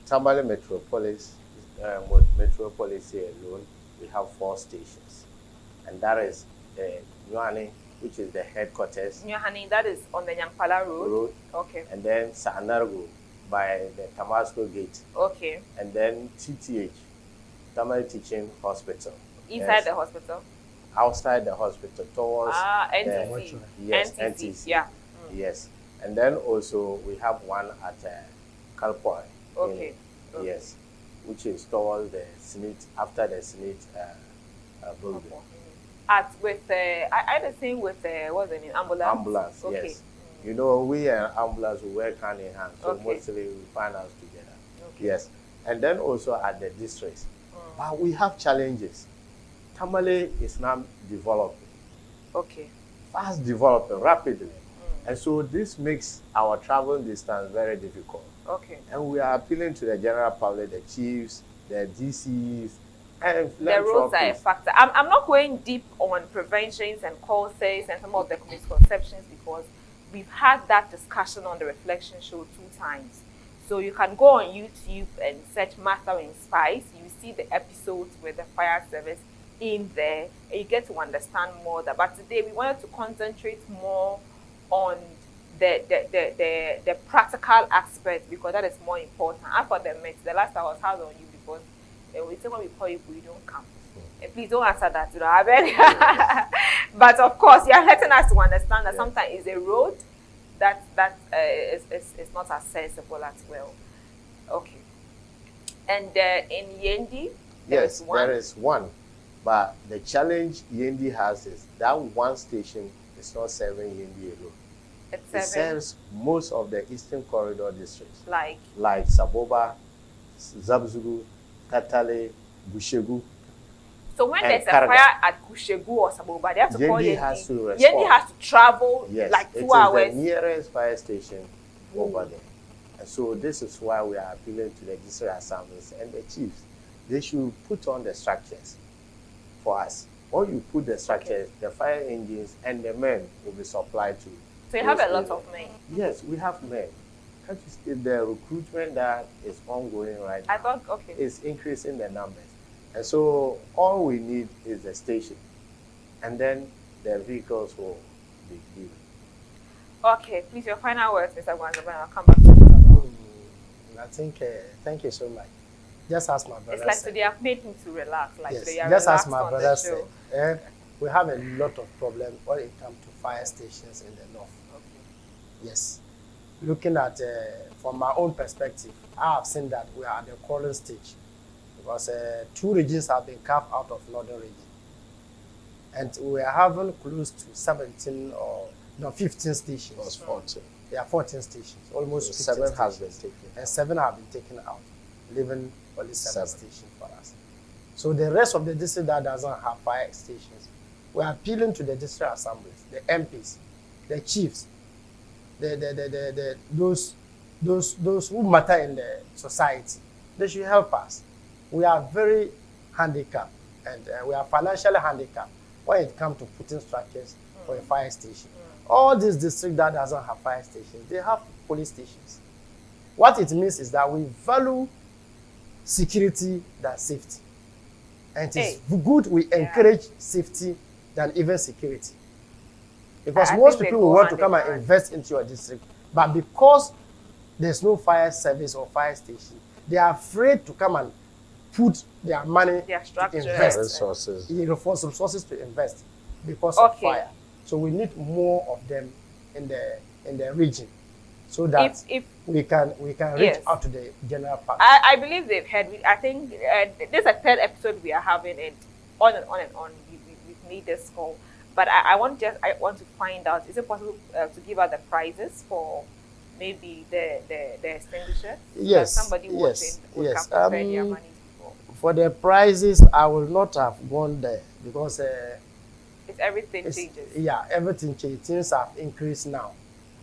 Tamale Metropolis here alone, we have 4 stations. And that is Nyuani, which is the headquarters. Nyuani, that is on the Nyampala Road. Okay. And then Saanargo by the Tamasco Gate. Okay. And then TTH, Tamale Teaching Hospital. Inside the hospital? Outside the hospital, towards NTC. Yes, NTC. Yeah. Yes. And then also we have one at Kalpoi. Okay. Yes. Which is towards the Senate, after the Senate building. I the same with what's the name? Ambulance. Okay. Yes. You know, we and ambulance we work hand in hand, so mostly we find us together. Okay. Yes. And then also at the districts. But we have challenges. Tamale is now developing. Okay. Fast developing rapidly. And so this makes our travel distance very difficult. Okay. And we are appealing to the general public, the chiefs, the DCs, and The roads are a philanthropists. factor. I'm not going deep on preventions and causes and some of the misconceptions because we've had that discussion on the Reflection Show 2 times. So you can go on YouTube and search Matter in Spice. You see the episodes with the fire service in there, and you get to understand more. But today we wanted to concentrate more on the practical aspect because that is more important. And for the myths, the last I was hard on you because we say when we call you, you don't come. Please don't answer that, you know, I beg. But of course, you are letting us to understand that sometimes it's a road that is not accessible as well. Okay. And in Yendi, there is one. But the challenge Yendi has is that one station is not serving Yendi alone. It serves most of the Eastern Corridor districts. Like Saboba, Zabzuru, Tatale, Bushegu. So when there's a fire at Bushegu or Saboba, they have to call Yendi. Has to respond. Yendi has to travel like 2 hours. It is the nearest fire station over there. And so this is why we are appealing to the district assemblies and the chiefs. They should put on the structures for us. When you put the structures, the fire engines and the men will be supplied to. So you have a lot of men? Yes, we have men. Can't you see the recruitment that is ongoing right now? I thought, okay. It's increasing the numbers. And so all we need is the station. And then the vehicles will be given. Okay, please, your final words, Mr. Gwanzaba, I'll come back to you. I think, thank you so much. Just as my brother It's like said. they have made him to relax. Like yes, they are just as relaxed my on brother the said. show. We have a lot of problems when it comes to fire stations in the north. Okay. Yes. Looking at, from my own perspective, I have seen that we are at the crawling stage because 2 regions have been carved out of northern region. And we are having close to 17 or 15 stations. It was 14. There are 14 stations, almost 15 7 stations. has been taken. And 7 have been taken out, leaving only 7 stations for us. So the rest of the district that doesn't have fire stations, we are appealing to the district assemblies, the MPs, the chiefs, those who matter in the society. They should help us. We are very handicapped and we are financially handicapped when it comes to putting structures for a fire station. All these districts that doesn't have fire stations, they have police stations. What it means is that we value security than safety. And it is good we encourage safety than even security. Because most people will want to come and invest into your district, but because there's no fire service or fire station, they are afraid to come and put their money to invest. Resources. For some resources to invest because of fire. So we need more of them in the region, so that if we can reach out to the general public. I believe they've heard. I think this is a 3rd episode we are having, and on and on and on. We've made this call, but I want to find out: is it possible to give out the prizes for maybe the extinguisher? Yes. Somebody watching would have prepared their money before. For the prizes, I will not have gone there because. Everything changes. Yeah, everything changes. Things have increased now,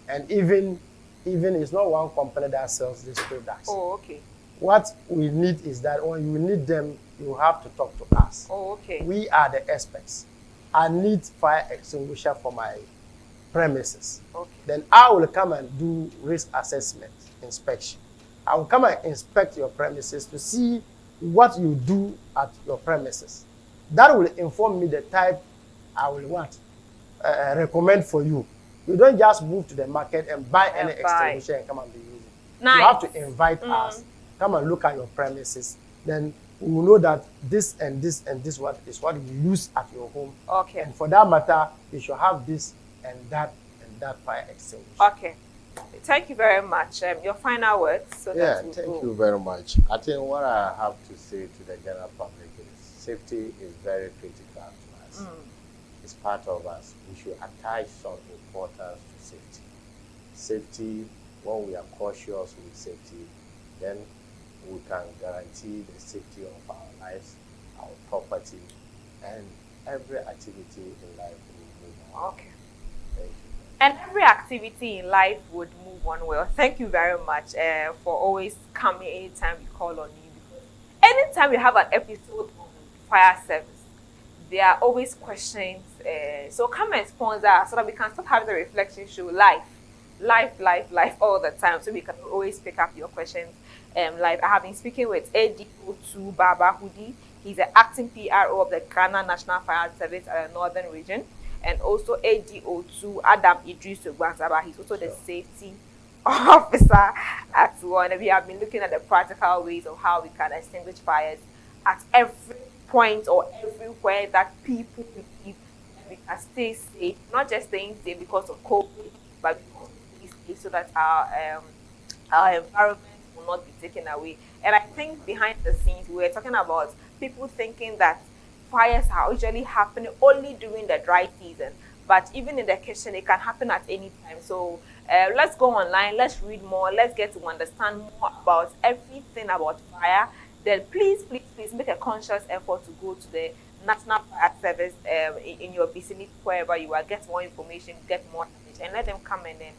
and even it's not one company that sells these products. Oh, okay. What we need is that when you need them, you have to talk to us. Oh, okay. We are the experts. I need fire extinguisher for my premises. Okay. Then I will come and do risk assessment inspection. I will come and inspect your premises to see what you do at your premises. That will inform me the type I will recommend for you. You don't just move to the market and buy any extinguisher and come and be using it. Nice. You have to invite us, come and look at your premises. Then we will know that this and this and this is what you use at your home. Okay. And for that matter, you should have this and that fire extinguisher. Okay. Thank you very much. Your final words. Thank you very much. I think what I have to say to the general public is safety is very critical to us. It's part of us. We should attach some importance to safety. Safety, when we are cautious with safety, then we can guarantee the safety of our lives, our property, and every activity in life will move on. Okay. Thank you. And every activity in life would move on well. Thank you very much for always coming anytime we call on you. Because anytime we have an episode on fire service, there are always questions. So come and sponsor us so that we can start having the reflection show live all the time. So we can always pick up your questions live. I have been speaking with ADO2 Baba Hudi. He's the acting PRO of the Ghana National Fire Service at the Northern Region. And also ADO2 Adam Idris Ogbansaba. He's also the safety officer at one. And we have been looking at the practical ways of how we can extinguish fires at every point or everywhere that people believe that we can stay safe. Not just staying safe because of COVID, but because we stay safe so that our environment will not be taken away. And I think behind the scenes, we were talking about people thinking that fires are usually happening only during the dry season, but even in the kitchen it can happen at any time. So let's go online, let's read more, let's get to understand more about everything about fire. Then please make a conscious effort to go to the National Fire Service in your vicinity, wherever you are, get more information, get more knowledge, and let them come and then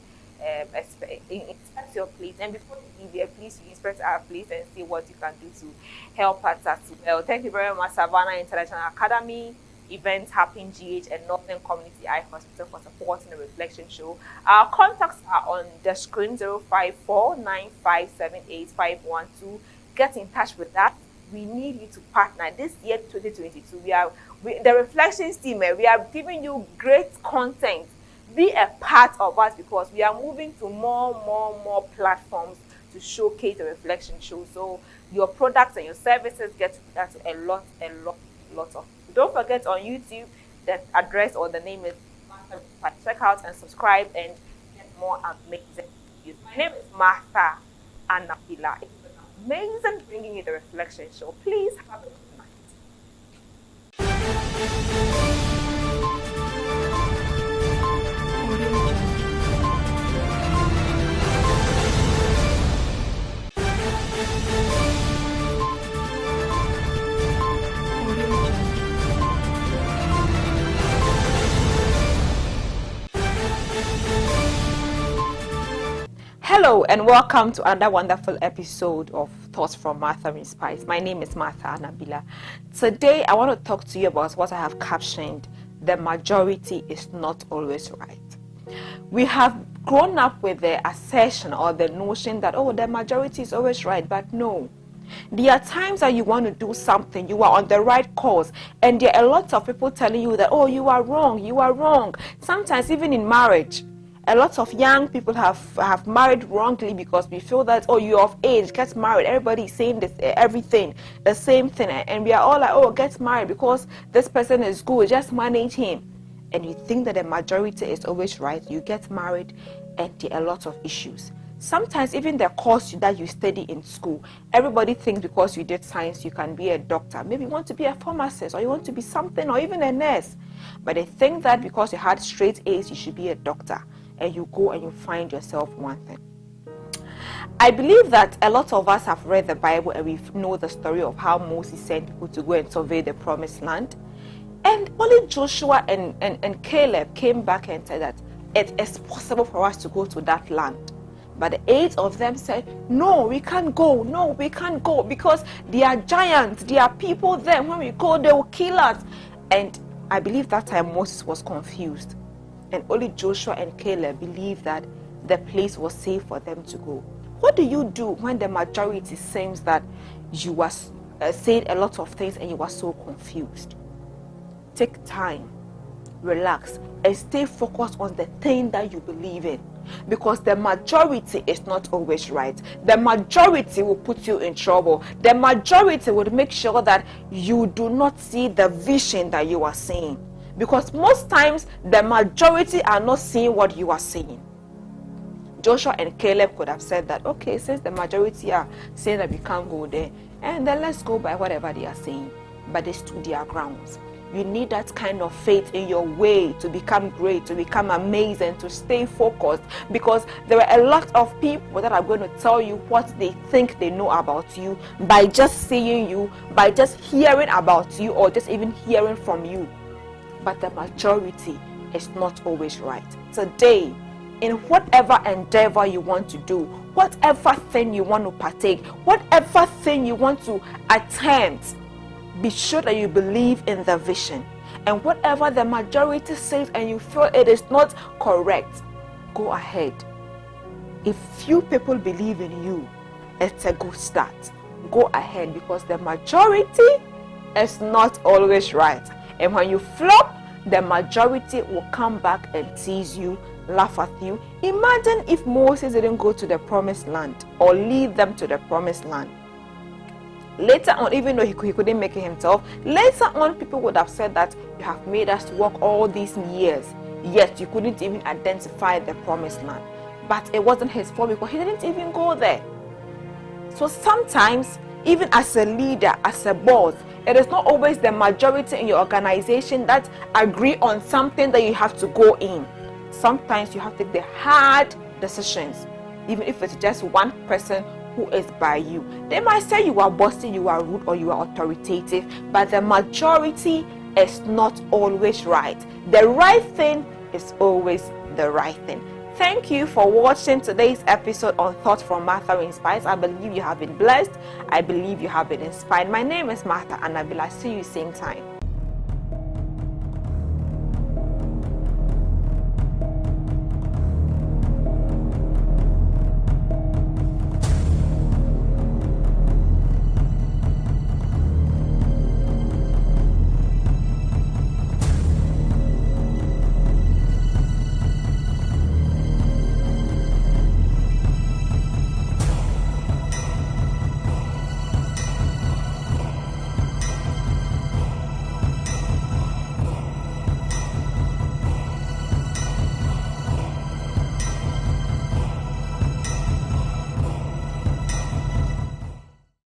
inspect your place. And before you leave here, please inspect our place and see what you can do to help us as well. Thank you very much, Savannah International Academy, Events Happen GH, and Northern Community Eye Hospital for supporting the Reflection Show. Our contacts are on the screen: 05495788512. Get in touch with that. We need you to partner this year 2022. The Reflections team, we are giving you great content. Be a part of us because we are moving to more platforms to showcase the Reflection Show. So your products and your services get that to a lot of. Don't forget, on YouTube, the address or the name is Martha. Check out and subscribe and get more amazing videos. My name is Martha Anapila. It's been amazing bringing you the Reflection Show. Please have a good night. Hello and welcome to another wonderful episode of Thoughts from Martha Inspires. My name is Martha Anabila. Today I want to talk to you about what I have captioned: the majority is not always right. We have grown up with the assertion or the notion that, oh, the majority is always right, but no. There are times that you want to do something, you are on the right course, and there are a lot of people telling you that, oh, you are wrong. Sometimes even in marriage, a lot of young people have married wrongly because we feel that, oh, you're of age, get married. Everybody is saying this, everything, the same thing. And we are all like, oh, get married because this person is good, just manage him. And you think that the majority is always right. You get married and there are a lot of issues. Sometimes even the course that you study in school, everybody thinks because you did science, you can be a doctor. Maybe you want to be a pharmacist or you want to be something or even a nurse. But they think that because you had straight A's, you should be a doctor. And you go and you find yourself one thing. I believe that a lot of us have read the Bible and we know the story of how Moses sent people to go and survey the promised land. And only Joshua and Caleb came back and said that it is possible for us to go to that land. But the 8 of them said, no, we can't go because there are giants, there are people there. When we go, they will kill us. And I believe that time Moses was confused. And only Joshua and Caleb believed that the place was safe for them to go. What do you do when the majority seems that you are saying a lot of things and you are so confused? Take time, relax, and stay focused on the thing that you believe in. Because the majority is not always right. The majority will put you in trouble. The majority will make sure that you do not see the vision that you are seeing. Because most times, the majority are not seeing what you are seeing. Joshua and Caleb could have said that, okay, since the majority are saying that we can't go there, and then let's go by whatever they are saying. But they stood their grounds. You need that kind of faith in your way to become great, to become amazing, to stay focused. Because there are a lot of people that are going to tell you what they think they know about you by just seeing you, by just hearing about you, or just even hearing from you. But the majority is not always right. Today, in whatever endeavor you want to do, whatever thing you want to partake, whatever thing you want to attempt, be sure that you believe in the vision. And whatever the majority says and you feel it is not correct, go ahead. If few people believe in you, it's a good start. Go ahead, because the majority is not always right. And when you flop, the majority will come back and tease you, laugh at you. Imagine if Moses didn't go to the promised land or lead them to the promised land. Later on, even though he couldn't make it himself, later on people would have said that you have made us walk all these years, yet you couldn't even identify the promised land. But it wasn't his fault because he didn't even go there. So sometimes, even as a leader, as a boss, it is not always the majority in your organization that agree on something that you have to go in. Sometimes you have to take the hard decisions, even if it's just one person who is by you. They might say you are bossy, you are rude, or you are authoritative, but the majority is not always right. The right thing is always the right thing. Thank you for watching today's episode on Thoughts from Martha Inspires. I believe you have been blessed. I believe you have been inspired. My name is Martha Annabella. See you same time.